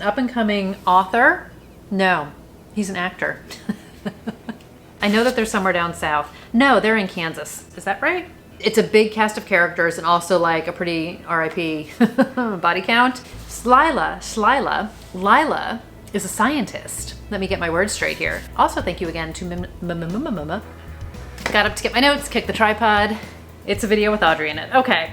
Up-and-coming author? No, he's an actor. I know that they're somewhere down south. No, they're in Kansas. Is that right? It's a big cast of characters and also like a pretty RIP body count. Lila is a scientist. Let me get my words straight here. Also, thank you again to Got up to get my notes, kicked the tripod. It's a video with Audrey in it. Okay.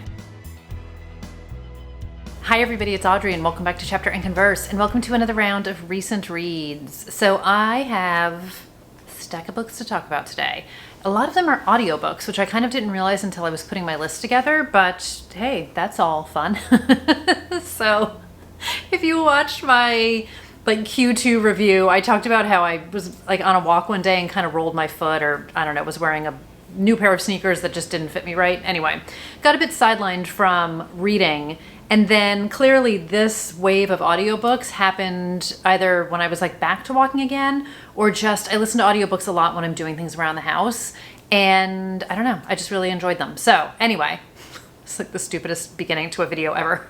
Hi everybody, it's Audrey and welcome back to Chapter and Converse and welcome to another round of recent reads. So I have a stack of books to talk about today. A lot of them are audiobooks, which I kind of didn't realize until I was putting my list together, but hey, that's all fun. So if you watched my Q2 review, I talked about how I was on a walk one day and kind of rolled my foot, or I don't know, was wearing a new pair of sneakers that just didn't fit me right. Anyway, got a bit sidelined from reading. And then clearly this wave of audiobooks happened either when I was back to walking again, or just I listen to audiobooks a lot when I'm doing things around the house. And I don't know, I just really enjoyed them. So anyway, it's like the stupidest beginning to a video ever.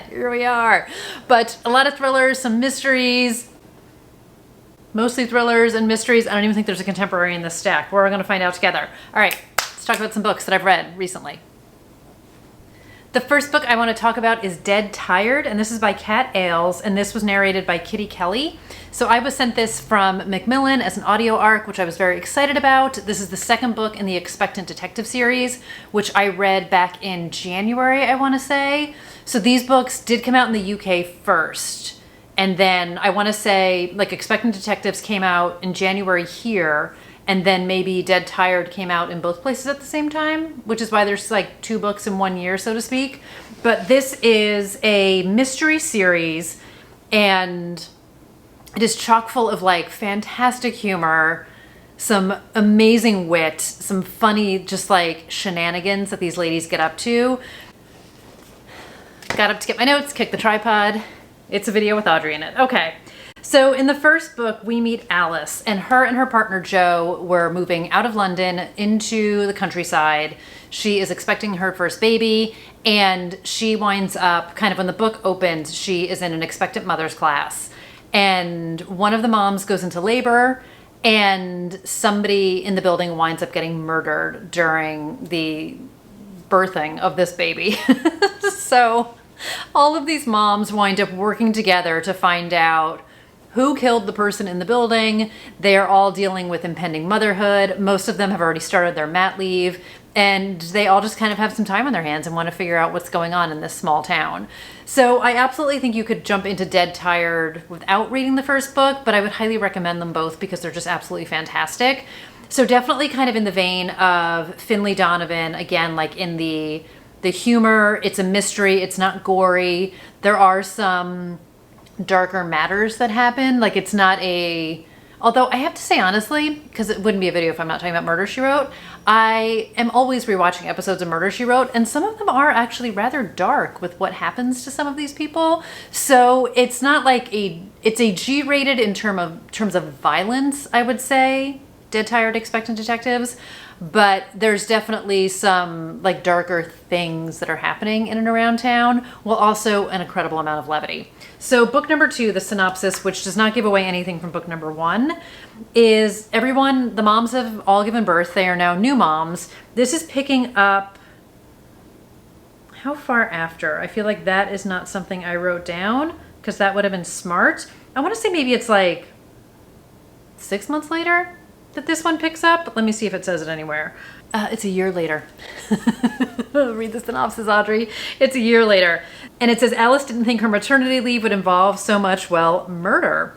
Here we are. But a lot of thrillers, some mysteries, mostly thrillers and mysteries. I don't even think there's a contemporary in this stack. We're going to find out together. All right, let's talk about some books that I've read recently. The first book I want to talk about is Dead Tired, and this is by Kat Ailes, and this was narrated by Kitty Kelly. So I was sent this from Macmillan as an audio arc, which I was very excited about. This is the second book in the Expectant Detective series, which I read back in January, I want to say. So these books did come out in the UK first, and then I want to say Expectant Detectives came out in January here, and then maybe Dead Tired came out in both places at the same time, which is why there's two books in 1 year, so to speak. But this is a mystery series, and it is chock full of fantastic humor, some amazing wit, some funny just shenanigans that these ladies get up to. Got up to get my notes, kicked the tripod. It's a video with Audrey in it. Okay. So in the first book, we meet Alice, and her partner Joe were moving out of London into the countryside. She is expecting her first baby, and she winds up, when the book opens, she is in an expectant mother's class. And one of the moms goes into labor, and somebody in the building winds up getting murdered during the birthing of this baby. So all of these moms wind up working together to find out who killed the person in the building. They are all dealing with impending motherhood. Most of them have already started their mat leave, and they all just have some time on their hands and want to figure out what's going on in this small town. So I absolutely think you could jump into Dead Tired without reading the first book, but I would highly recommend them both because they're just absolutely fantastic. So definitely in the vein of Finlay Donovan, again, in the humor. It's a mystery. It's not gory. There are some darker matters that happen. It's not although I have to say honestly, because it wouldn't be a video if I'm not talking about Murder, She Wrote, I am always rewatching episodes of Murder, She Wrote, and some of them are actually rather dark with what happens to some of these people. So it's not it's a G-rated in terms of violence, I would say, Dead Tired, Expectant Detectives, but there's definitely some darker things that are happening in and around town, while also an incredible amount of levity. So book number 2, the synopsis, which does not give away anything from book number 1, is the moms have all given birth. They are now new moms. This is picking up, how far after? I feel like that is not something I wrote down because that would have been smart. I want to say maybe it's 6 months later that this one picks up. Let me see if it says it anywhere. It's a year later. Read the synopsis, Audrey. It's a year later. And it says, Alice didn't think her maternity leave would involve so much, murder.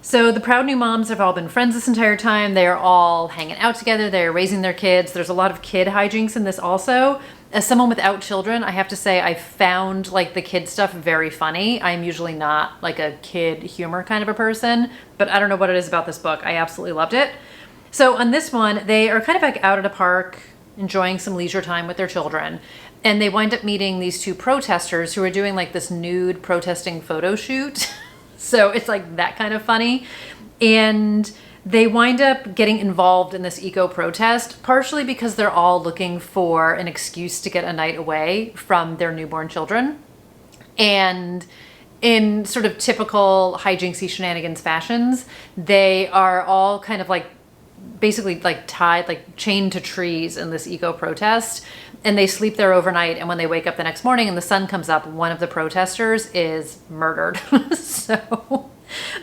So the proud new moms have all been friends this entire time. They are all hanging out together. They're raising their kids. There's a lot of kid hijinks in this also. As someone without children, I have to say I found the kid stuff very funny. I'm usually not a kid humor kind of a person, but I don't know what it is about this book. I absolutely loved it. So on this one, they are out at a park, enjoying some leisure time with their children. And they wind up meeting these two protesters who are doing this nude protesting photo shoot. So it's that kind of funny. And they wind up getting involved in this eco-protest, partially because they're all looking for an excuse to get a night away from their newborn children. And in sort of typical hijinksy shenanigans fashions, they are all kind of like basically like tied, like chained to trees in this eco protest, and they sleep there overnight, and when they wake up the next morning and the sun comes up, one of the protesters is murdered. So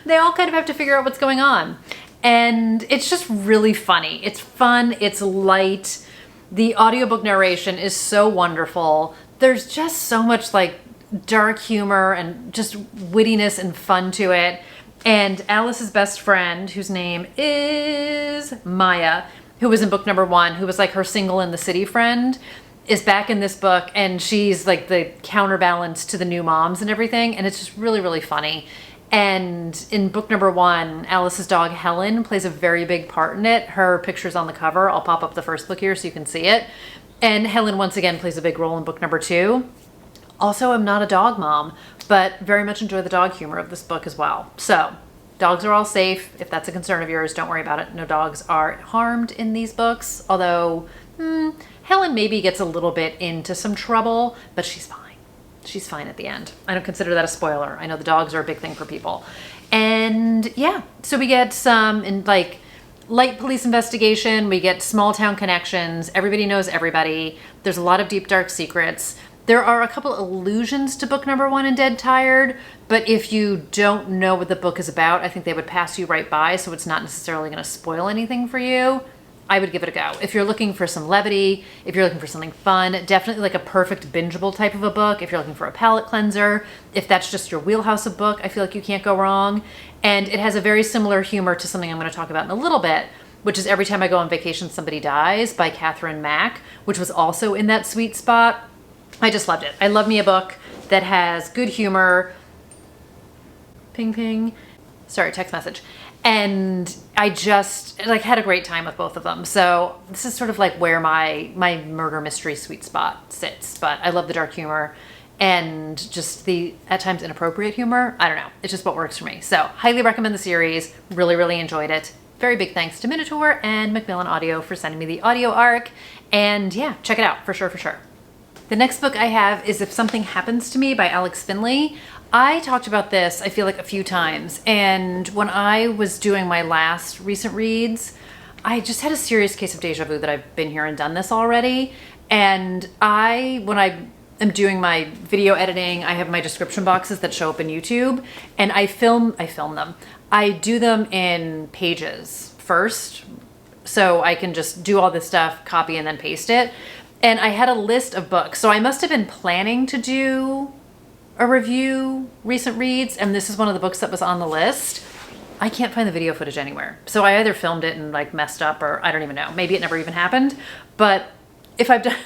they all kind of have to figure out what's going on, and it's just really funny. It's fun, it's light. The audiobook narration is so wonderful. There's just so much like dark humor and just wittiness and fun to it. And Alice's best friend, whose name is Maya, who was in book number 1, who was like her single in the city friend, is back in this book, and she's like the counterbalance to the new moms and everything, and it's just really, really funny. And in book number 1, Alice's dog Helen plays a very big part in it. Her picture's on the cover. I'll pop up the first book here so you can see it. And Helen once again plays a big role in book number 2. Also, I'm not a dog mom, but very much enjoy the dog humor of this book as well. So, dogs are all safe. If that's a concern of yours, don't worry about it. No dogs are harmed in these books, although Helen maybe gets a little bit into some trouble, but she's fine. She's fine at the end. I don't consider that a spoiler. I know the dogs are a big thing for people. And yeah, so we get some in like light police investigation. We get small town connections. Everybody knows everybody. There's a lot of deep, dark secrets. There are a couple allusions to book number 1 in Dead Tired, but if you don't know what the book is about, I think they would pass you right by, so it's not necessarily going to spoil anything for you. I would give it a go. If you're looking for some levity, if you're looking for something fun, definitely like a perfect bingeable type of a book. If you're looking for a palate cleanser, if that's just your wheelhouse of book, I feel like you can't go wrong. And it has a very similar humor to something I'm going to talk about in a little bit, which is Every Time I Go on Vacation, Somebody Dies by Catherine Mack, which was also in that sweet spot. I just loved it. I love me a book that has good humor. Ping, ping. Sorry, text message. And I just like had a great time with both of them. So this is sort of like where my murder mystery sweet spot sits. But I love the dark humor and just the at times inappropriate humor. I don't know. It's just what works for me. So highly recommend the series. Really, really enjoyed it. Very big thanks to Minotaur and Macmillan Audio for sending me the audio arc. And yeah, check it out for sure, for sure. The next book I have is If Something Happens to Me by Alex Finley. I talked about this, I feel like, a few times. And when I was doing my last recent reads, I just had a serious case of deja vu that I've been here and done this already. And when I am doing my video editing, I have my description boxes that show up in YouTube, and I film them. I do them in Pages first, so I can just do all this stuff, copy and then paste it. And I had a list of books. So I must have been planning to do a review recent reads, and this is one of the books that was on the list. I can't find the video footage anywhere. So I either filmed it and like messed up, or I don't even know. Maybe it never even happened. But if I've done,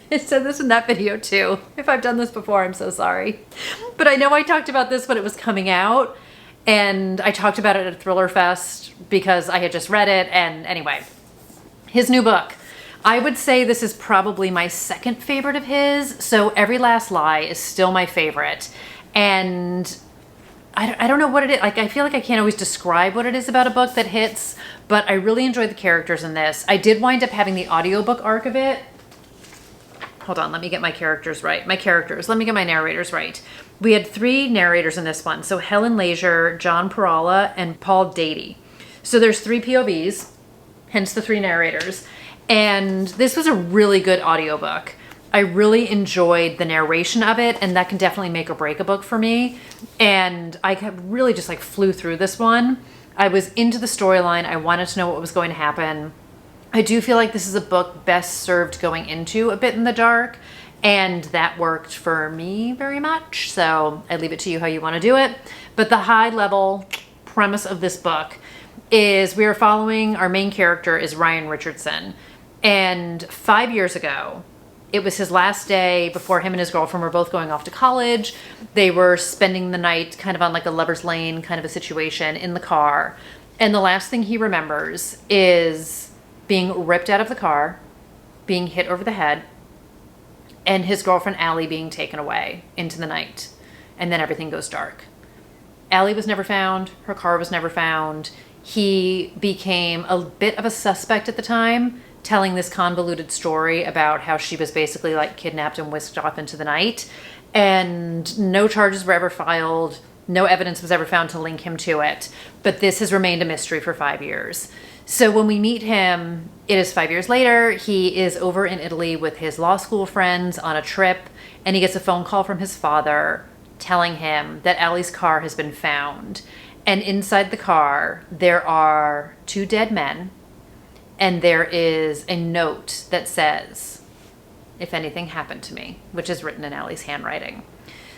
it said this in that video too. If I've done this before, I'm so sorry. But I know I talked about this when it was coming out, and I talked about it at Thriller Fest because I had just read it. And anyway, his new book. I would say this is probably my second favorite of his. So Every Last Lie is still my favorite. And I don't know what it is. Like, I feel like I can't always describe what it is about a book that hits, but I really enjoyed the characters in this. I did wind up having the audiobook arc of it. Hold on, let me get my characters right. Let me get my narrators right. We had 3 narrators in this one. So Helen Leisure, John Pirhalla, and Paul Dateh. So there's 3 POVs, hence the 3 narrators. And this was a really good audiobook. I really enjoyed the narration of it, and that can definitely make or break a book for me. And I really just like flew through this one. I was into the storyline. I wanted to know what was going to happen. I do feel like this is a book best served going into a bit in the dark, and that worked for me very much. So I leave it to you how you want to do it. But the high level premise of this book is we are following, our main character is Ryan Richardson. And 5 years ago, it was his last day before him and his girlfriend were both going off to college. They were spending the night kind of on like a lover's lane kind of a situation in the car. And the last thing he remembers is being ripped out of the car, being hit over the head, and his girlfriend Allie being taken away into the night. And then everything goes dark. Allie was never found. Her car was never found. He became a bit of a suspect at the time, telling this convoluted story about how she was basically like kidnapped and whisked off into the night. and no charges were ever filed. No evidence was ever found to link him to it. But this has remained a mystery for 5 years. So when we meet him, it is 5 years later. He is over in Italy with his law school friends on a trip, and he gets a phone call from his father telling him that Allie's car has been found. And inside the car, there are 2 dead men, and there is a note that says, "If anything happened to me," which is written in Allie's handwriting.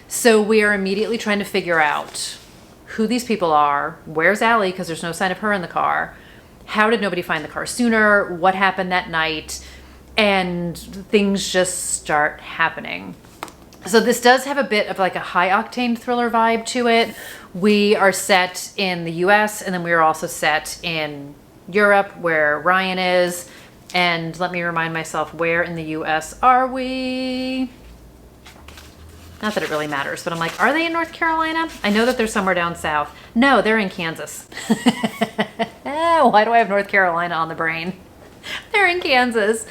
So we are immediately trying to figure out who these people are, where's Allie, because there's no sign of her in the car, how did nobody find the car sooner, what happened that night, and things just start happening. So this does have a bit of like a high octane thriller vibe to it. We are set in the US, and then we are also set in Europe where Ryan is. And let me remind myself, where in the US are we? Not that it really matters, but I'm like, are they in North Carolina? I know that they're somewhere down south. No, they're in Kansas. Why do I have North Carolina on the brain? They're in Kansas.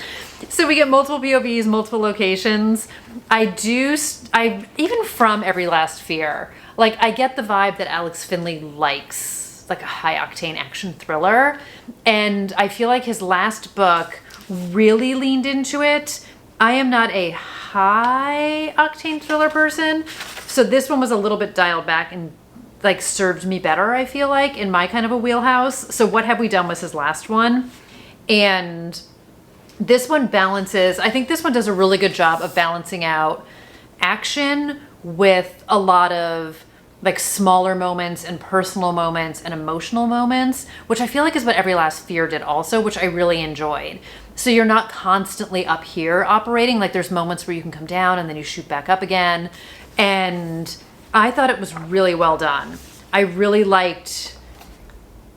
So we get multiple POVs, multiple locations. Even from Every Last Fear, like I get the vibe that Alex Finley likes like a high octane action thriller. And I feel like his last book really leaned into it. I am not a high octane thriller person. So this one was a little bit dialed back and like served me better, I feel like, in my kind of a wheelhouse. So What Have We Done was his last one. And this one balances, I think this one does a really good job of balancing out action with a lot of like smaller moments and personal moments and emotional moments, which I feel like is what Every Last Fear did also, which I really enjoyed. So you're not constantly up here operating, like there's moments where you can come down and then you shoot back up again. And I thought it was really well done. I really liked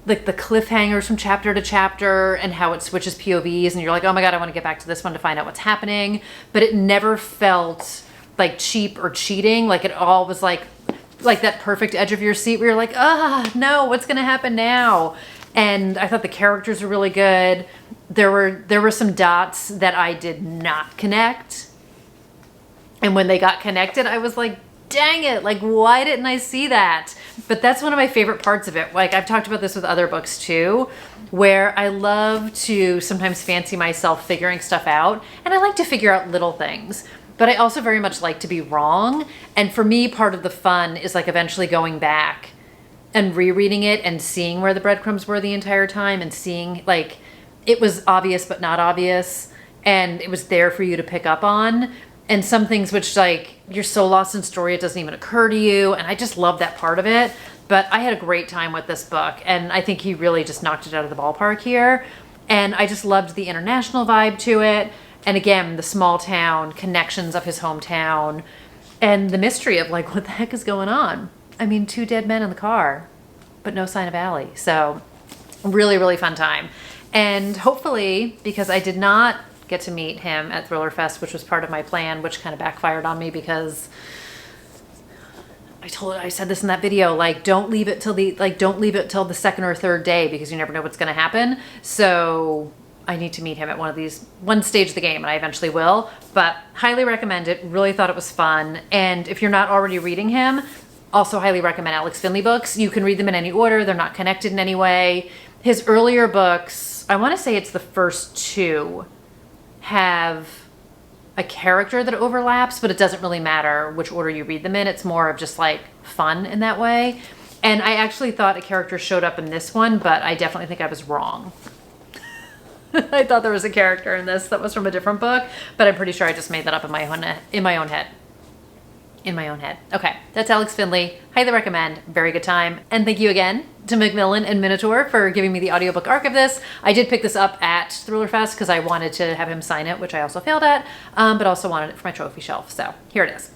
like the cliffhangers from chapter to chapter and how it switches POVs and you're like, oh my God, I want to get back to this one to find out what's happening. But it never felt like cheap or cheating. Like it all was like that perfect edge of your seat where you're like, no, what's going to happen now? And I thought the characters were really good. There were some dots that I did not connect. And when they got connected, I was like, dang it, like why didn't I see that? But that's one of my favorite parts of it. Like I've talked about this with other books too, where I love to sometimes fancy myself figuring stuff out, and I like to figure out little things, but I also very much like to be wrong. And for me, part of the fun is like eventually going back and rereading it and seeing where the breadcrumbs were the entire time and seeing like it was obvious but not obvious, and it was there for you to pick up on. And some things which like you're so lost in story it doesn't even occur to you, and I just love that part of it. But I had a great time with this book, and I think he really just knocked it out of the ballpark here. And I just loved the international vibe to it, and again the small town connections of his hometown and the mystery of like what the heck is going on. I mean, 2 dead men in the car but no sign of Allie. So really, really fun time. And hopefully, because I did not get to meet him at Thriller Fest, which was part of my plan, which kind of backfired on me because I said this in that video, like don't leave it till the second or third day because you never know what's going to happen. So I need to meet him at one stage of the game, and I eventually will. But highly recommend it. Really thought it was fun. And if you're not already reading him, also highly recommend Alex Finley books. You can read them in any order. They're not connected in any way. His earlier books, I want to say it's the first 2, have a character that overlaps, but it doesn't really matter which order you read them in. It's more of just like fun in that way. And I actually thought a character showed up in this one, but I definitely think I was wrong. I thought there was a character in this that was from a different book, but I'm pretty sure I just made that up in my own head. Okay, that's Alex Finley. Highly recommend. Very good time. And thank you again to Macmillan and Minotaur for giving me the audiobook arc of this. I did pick this up at Thriller Fest because I wanted to have him sign it, which I also failed at, but also wanted it for my trophy shelf. So here it is.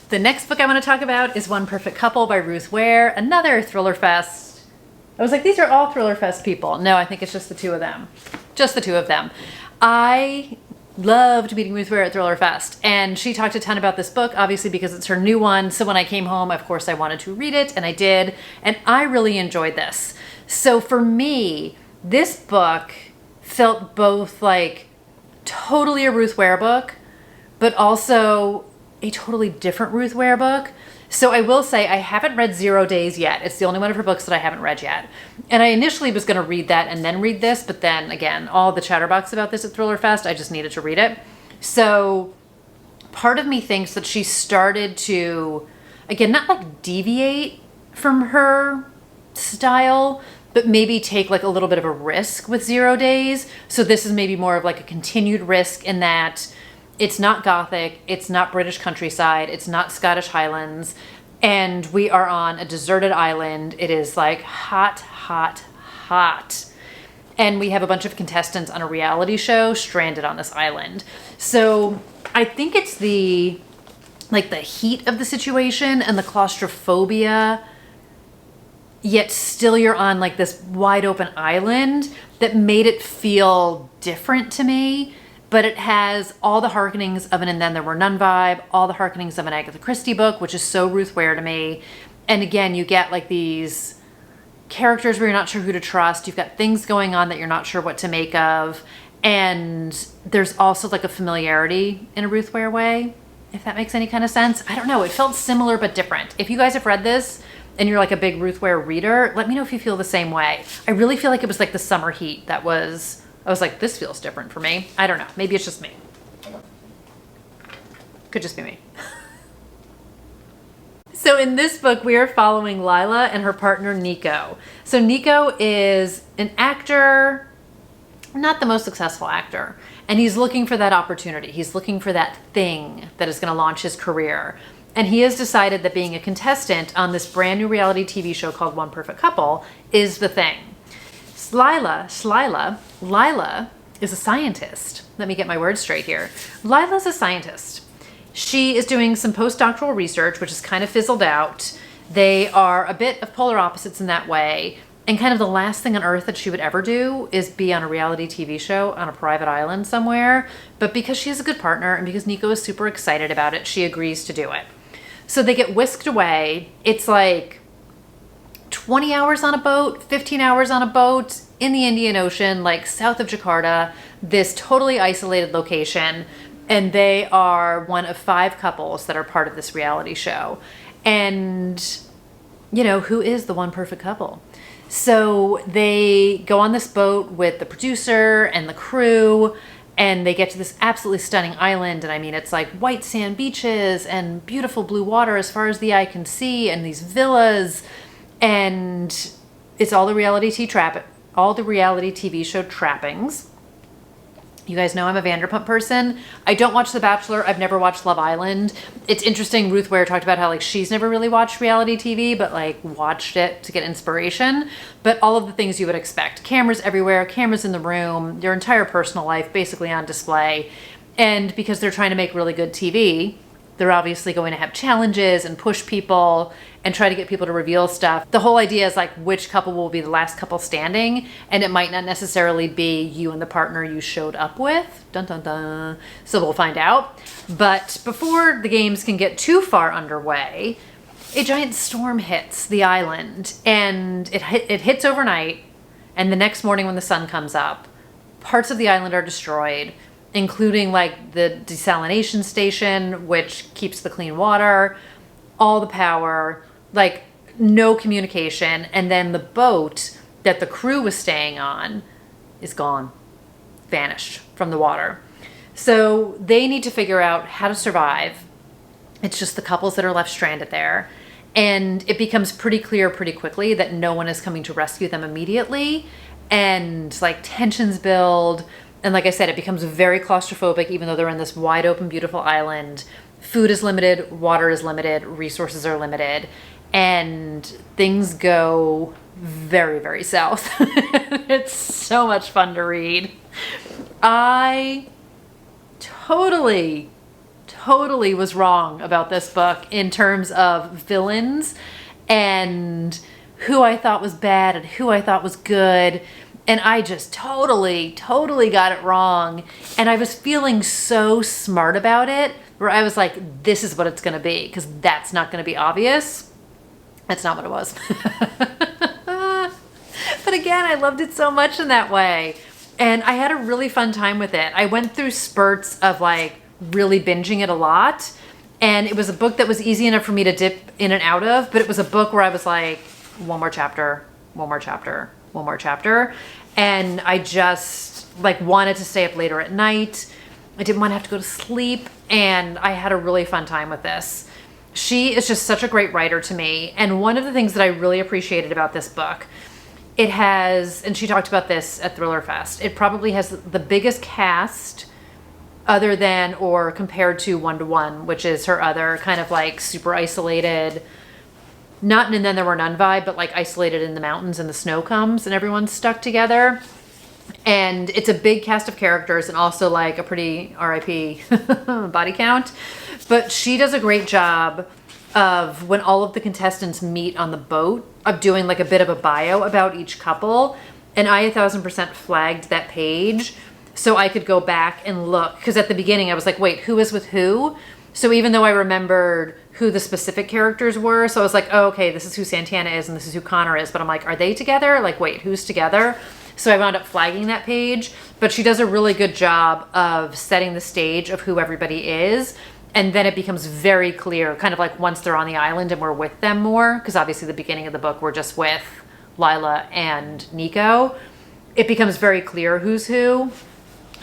The next book I want to talk about is One Perfect Couple by Ruth Ware, another Thriller Fest. I was like, these are all Thriller Fest people. No, I think it's just the 2 of them. Just the 2 of them. I loved meeting Ruth Ware at Thriller Fest, and she talked a ton about this book, obviously because it's her new one. So when I came home, of course I wanted to read it, and I did, and I really enjoyed this. So for me, this book felt both like totally a Ruth Ware book, but also a totally different Ruth Ware book. So I will say I haven't read 0 Days yet. It's the only one of her books that I haven't read yet. And I initially was going to read that and then read this, but then again, all the chatterbox about this at Thriller Fest, I just needed to read it. So part of me thinks that she started to, again, not like deviate from her style, but maybe take like a little bit of a risk with 0 Days. So this is maybe more of like a continued risk in that it's not Gothic, it's not British countryside, it's not Scottish Highlands, and we are on a deserted island. It is like hot, hot, hot. And we have a bunch of contestants on a reality show stranded on this island. So I think it's the heat of the situation and the claustrophobia, yet still you're on like this wide open island, that made it feel different to me. But it has all the hearkenings of an And Then There Were None vibe, all the hearkenings of an Agatha Christie book, which is so Ruth Ware to me. And again, you get like these characters where you're not sure who to trust. You've got things going on that you're not sure what to make of. And there's also like a familiarity in a Ruth Ware way, if that makes any kind of sense. I don't know. It felt similar but different. If you guys have read this and you're like a big Ruth Ware reader, let me know if you feel the same way. I really feel like it was like the summer heat that was... I was like, this feels different for me. I don't know. Maybe it's just me. Could just be me. So in this book, we are following Lila and her partner, Nico. So Nico is an actor, not the most successful actor, and he's looking for that opportunity. He's looking for that thing that is going to launch his career. And he has decided that being a contestant on this brand new reality TV show called One Perfect Couple is the thing. Lila is a scientist. Let me get my words straight here. Lila's a scientist. She is doing some postdoctoral research, which is kind of fizzled out. They are a bit of polar opposites in that way. And kind of the last thing on earth that she would ever do is be on a reality TV show on a private island somewhere. But because she has a good partner and because Nico is super excited about it, she agrees to do it. So they get whisked away. It's like 20 hours on a boat, 15 hours on a boat in the Indian Ocean, like south of Jakarta, this totally isolated location. And they are one of 5 couples that are part of this reality show. And, you know, who is the one perfect couple? So they go on this boat with the producer and the crew, and they get to this absolutely stunning island. And I mean, it's like white sand beaches and beautiful blue water as far as the eye can see, and these villas. And it's all the reality TV show trappings. You guys know I'm a Vanderpump person. I don't watch The Bachelor. I've never watched Love Island. It's interesting. Ruth Ware talked about how like she's never really watched reality TV, but like watched it to get inspiration. But all of the things you would expect. Cameras everywhere, cameras in the room, your entire personal life basically on display. And because they're trying to make really good TV, they're obviously going to have challenges and push people and try to get people to reveal stuff. The whole idea is like which couple will be the last couple standing, and it might not necessarily be you and the partner you showed up with. Dun dun dun. So we'll find out. But before the games can get too far underway, a giant storm hits the island, and it hits overnight, and the next morning when the sun comes up, parts of the island are destroyed, including like the desalination station, which keeps the clean water, all the power, like no communication. And then the boat that the crew was staying on is gone, vanished from the water. So they need to figure out how to survive. It's just the couples that are left stranded there. And it becomes pretty clear pretty quickly that no one is coming to rescue them immediately. And like tensions build. And like I said, it becomes very claustrophobic, even though they're in this wide open, beautiful island. Food is limited, water is limited, resources are limited, and things go very, very south. It's so much fun to read. I totally was wrong about this book in terms of villains and who I thought was bad and who I thought was good. And I just totally got it wrong. And I was feeling so smart about it, where I was like, this is what it's going to be, because that's not going to be obvious. That's not what it was. But again, I loved it so much in that way. And I had a really fun time with it. I went through spurts of like really binging it a lot. And it was a book that was easy enough for me to dip in and out of, but it was a book where I was like, one more chapter, one more chapter, one more chapter. And I just like wanted to stay up later at night. I didn't want to have to go to sleep. And I had a really fun time with this. She is just such a great writer to me. And one of the things that I really appreciated about this book, it has, and she talked about this at Thriller Fest, it probably has the biggest cast other than or compared to One to One, which is her other kind of like super isolated, not And Then There Were None vibe, but like isolated in the mountains and the snow comes and everyone's stuck together. And it's a big cast of characters and also like a pretty RIP body count. But she does a great job of when all of the contestants meet on the boat of doing like a bit of a bio about each couple. And I 1000% flagged that page so I could go back and look. Because at the beginning I was like, wait, who is with who? So even though I remembered who the specific characters were, so I was like, oh, okay, this is who Santana is and this is who Connor is. But I'm like, are they together? Like, wait, who's together? So I wound up flagging that page. But she does a really good job of setting the stage of who everybody is. And then it becomes very clear, kind of like once they're on the island and we're with them more, because obviously the beginning of the book we're just with Lila and Nico. It becomes very clear who's who.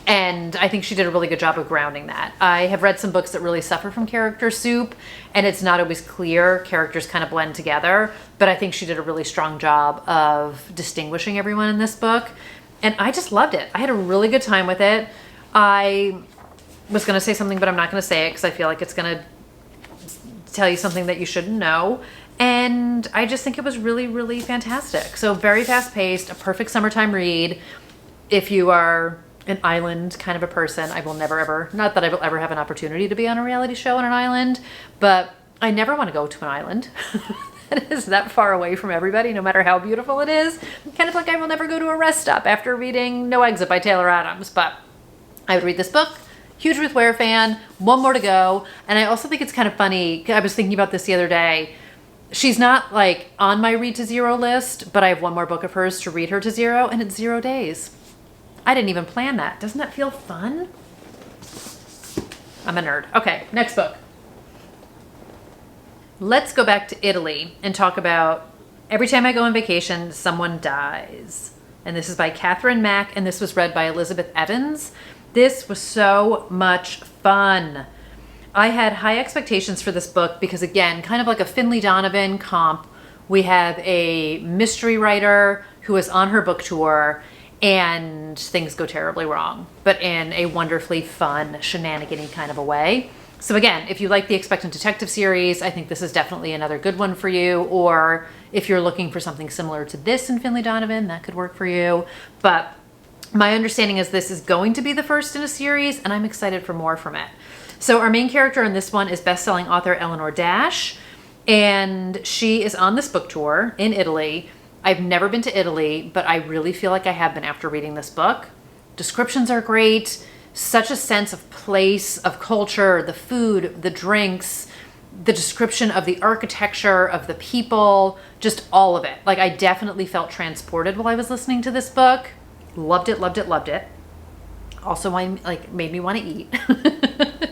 And I think she did a really good job of grounding that. I have read some books that really suffer from character soup, and it's not always clear. Characters kind of blend together. But I think she did a really strong job of distinguishing everyone in this book. And I just loved it. I had a really good time with it. I was going to say something, but I'm not going to say it because I feel like it's going to tell you something that you shouldn't know. And I just think it was really, really fantastic. So very fast paced, a perfect summertime read. If you are an island kind of a person, I will never ever, not that I will ever have an opportunity to be on a reality show on an island, but I never want to go to an island that is that far away from everybody, no matter how beautiful it is. Kind of like I will never go to a rest stop after reading No Exit by Taylor Adams, but I would read this book. Huge Ruth Ware fan, one more to go. And I also think it's kind of funny. I was thinking about this the other day. She's not like on my read to zero list, but I have one more book of hers to read her to zero, and it's 0 days. I didn't even plan that. Doesn't that feel fun? I'm a nerd. Okay, next book. Let's go back to Italy and talk about Every Time I Go on Vacation, Someone Dies. And this is by Catherine Mack, and this was read by Elizabeth Evans. This was so much fun. I had high expectations for this book because, again, kind of like a Finley Donovan comp, we have a mystery writer who is on her book tour and things go terribly wrong, but in a wonderfully fun, shenanigan-y kind of a way. So again, if you like the Expectant Detective series, I think this is definitely another good one for you. Or if you're looking for something similar to this in Finley Donovan, that could work for you. But my understanding is this is going to be the first in a series, and I'm excited for more from it. So our main character in this one is best-selling author Eleanor Dash, and she is on this book tour in Italy. I've never been to Italy, but I really feel like I have been after reading this book. Descriptions are great. Such a sense of place, of culture, the food, the drinks, the description of the architecture, of the people, just all of it. Like, I definitely felt transported while I was listening to this book. Loved it, loved it, loved it. Also, made me want to eat.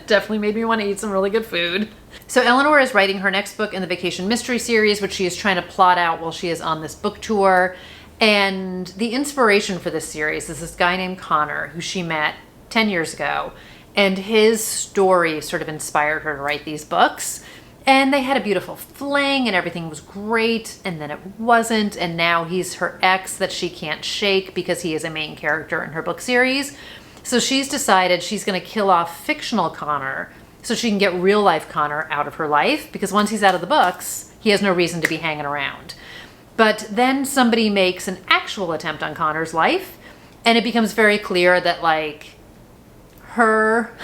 Definitely made me want to eat some really good food. So Eleanor is writing her next book in the Vacation Mystery series, which she is trying to plot out while she is on this book tour. And the inspiration for this series is this guy named Connor, who she met 10 years ago. And his story sort of inspired her to write these books. And they had a beautiful fling and everything was great, and then it wasn't, and now he's her ex that she can't shake because he is a main character in her book series. So she's decided she's going to kill off fictional Connor so she can get real life Connor out of her life, because once he's out of the books, he has no reason to be hanging around. But then somebody makes an actual attempt on Connor's life, and it becomes very clear that like her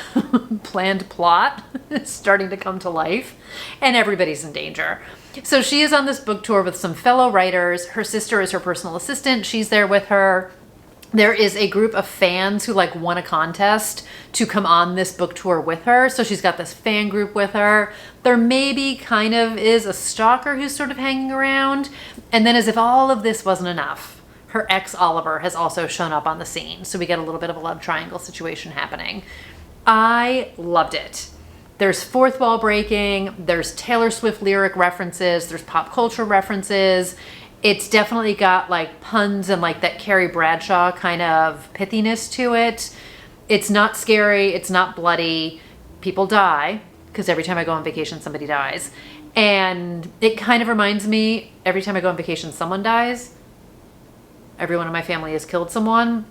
planned plot is starting to come to life and everybody's in danger. So she is on this book tour with some fellow writers. Her sister is her personal assistant. She's there with her. There is a group of fans who like won a contest to come on this book tour with her. So she's got this fan group with her. There maybe kind of is a stalker who's sort of hanging around. And then as if all of this wasn't enough, her ex Oliver has also shown up on the scene. So we get a little bit of a love triangle situation happening. I loved it. There's fourth wall breaking, there's Taylor Swift lyric references, there's pop culture references. It's definitely got like puns and like that Carrie Bradshaw kind of pithiness to it. It's not scary, it's not bloody. People die, because every time I go on vacation, somebody dies. And it kind of reminds me, every time I go on vacation, someone dies. Everyone in my family has killed someone.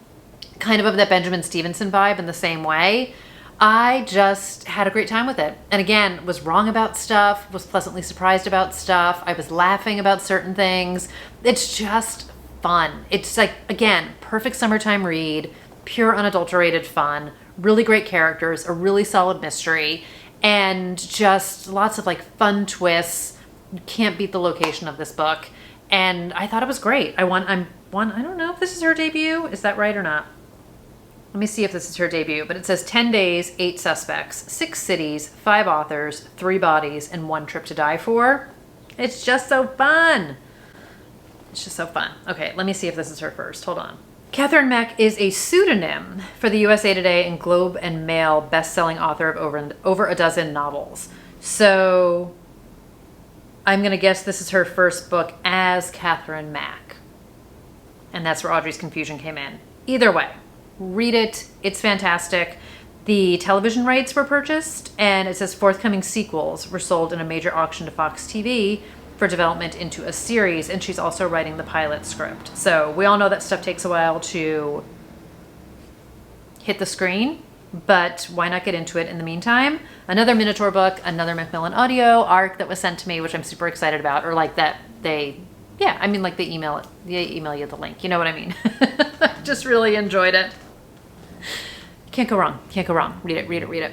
Kind of that Benjamin Stevenson vibe in the same way. I just had a great time with it. And again, was wrong about stuff, was pleasantly surprised about stuff. I was laughing about certain things. It's just fun. It's like, again, perfect summertime read, pure unadulterated fun, really great characters, a really solid mystery, and just lots of like fun twists. You can't beat the location of this book. And I thought it was great. I don't know if this is her debut. Is that right or not? Let me see if this is her debut, but it says 10 days, 8 suspects, 6 cities, 5 authors, 3 bodies, and 1 trip to die for. It's just so fun. It's just so fun. Okay, let me see if this is her first. Hold on. Catherine Mack is a pseudonym for the USA Today and Globe and Mail best-selling author of over a dozen novels. So I'm going to guess this is her first book as Catherine Mack. And that's where Audrey's confusion came in. Either way, read it. It's fantastic. The television rights were purchased, and it says forthcoming sequels were sold in a major auction to Fox TV for development into a series, and she's also writing the pilot script. So we all know that stuff takes a while to hit the screen, but why not get into it in the meantime? Another Minotaur book, another Macmillan Audio arc that was sent to me, which I'm super excited about, or like that they, yeah, I mean like they email you the link, you know what I mean? Just really enjoyed it. Can't go wrong, can't go wrong. Read it, read it, read it.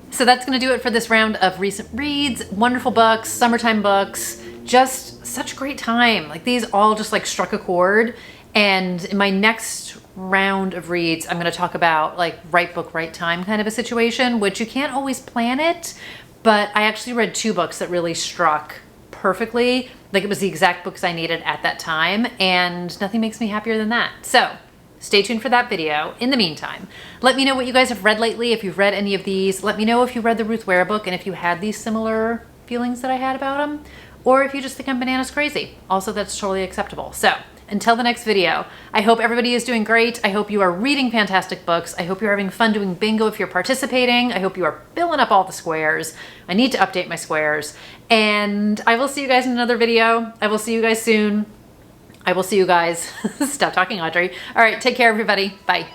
So that's going to do it for this round of recent reads. Wonderful books, summertime books, just such a great time. Like these all just like struck a chord. And in my next round of reads, I'm going to talk about like right book, right time kind of a situation, which you can't always plan it. But I actually read 2 books that really struck perfectly. Like it was the exact books I needed at that time. And nothing makes me happier than that. So stay tuned for that video. In the meantime, let me know what you guys have read lately. If you've read any of these, let me know if you read the Ruth Ware book and if you had these similar feelings that I had about them, or if you just think I'm bananas crazy. Also, that's totally acceptable. So until the next video, I hope everybody is doing great. I hope you are reading fantastic books. I hope you're having fun doing bingo if you're participating. I hope you are filling up all the squares. I need to update my squares. And I will see you guys in another video. I will see you guys soon. I will see you guys. Stop talking, Audrey. All right, take care, everybody. Bye.